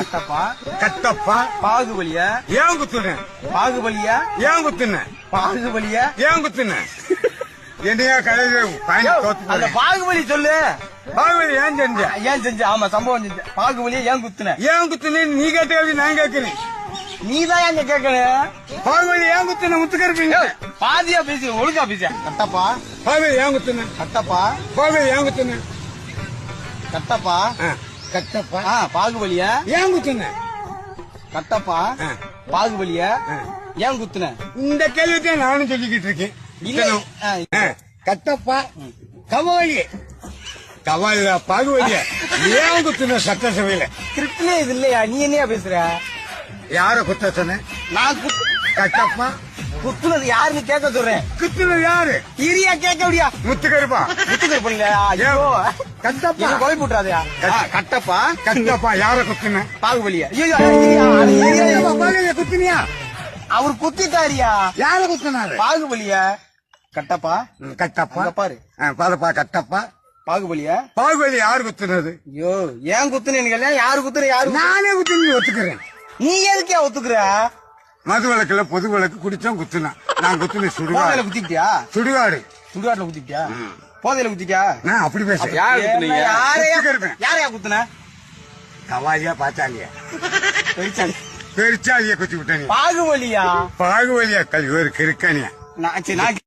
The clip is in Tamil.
கட்டப்பா கட்டப்பா பாகுபலியா ஏன் குத்துன பாகுபலியா ஏன் குத்துன பாகுபலியா ஏன் குத்துன என்னையா கலையில அந்த பாகுபலி சொல்லு. பாகுபலி ஏன் செஞ்ச ஏன் செஞ்ச? ஆமா சம்பவம் செஞ்ச. பாகுபலியா ஏன் குத்துன? ஏன் குத்துன நீ கேட்ட நான் கேட்கிறேன். நீதான் எங்க கேட்கணும். பாகுபலி ஏன் குத்துன முத்துக்கருப்பீங்க பாதியா பேசி ஒழுங்கா பேச. கட்டப்பா பாகுபலி ஏன் குத்துன கட்டப்பா பாகுபலி ஏன் குத்துன கட்டப்பா கட்டப்பா பாகுபலியா ஏன் குத்துன கட்டப்பா பாகுபலியா ஏன் குத்துன? இந்த கேள்வித்தான் நானும் சொல்லிக்கிட்டு இருக்கேன். கட்டப்பா கவாலி கவாலியா பாகுபலியா ஏன் குத்துன சட்டசபையில? கிரிப்ட்லே இது இல்லையா? நீ என்னையா பேசுற? யார குத்த சொன்ன? நான் கட்டப்பா குத்துனது யாருன்னு கேட்க சொல்றேன். குத்துனது யாரு? இரியா கேட்க முடியா? முத்துக்கருப்பா முத்துக்கருப்பா ஐயோ கட்டப்பா கொலை போட்டுறாதயா? கட்டப்பா கட்டப்பா யார குத்துன? பாகுபலியா? பாகுபலியா குத்துனியா? அவர் குத்திட்டாரியா? யார குத்துனாரு? பாகுபலியா? கட்டப்பா கட்டப்பா பாரு பாருப்பா கட்டப்பா பாகுபலியா? பாகுபலி யாரு குத்துனது? ஐயோ ஏன் குத்துனீங்க? யாரு குத்துற? யாரு? நானே குத்துனு ஒத்துக்கிறேன். நீ எதுக்கே ஒத்துக்குற? மது விளக்குல பொது விளக்கு குடிச்சோம் குத்துனா நான் குத்துன சுடுகாடு குத்திட்டியா? சுடுகாடு சுடுகாட்டுல குத்திட்டியா? போதையில குத்திட்டியா? நான் அப்படி பேசுறேன். யாரையா குத்துன? கவாலியா பாத்தாலியா பெரிச்சாலி பெரிச்சாலியா குத்தி விட்டேன். பாகுபலியா? பாகுபலியா கல்வி ஒரு கிறுக்கனியா? நான்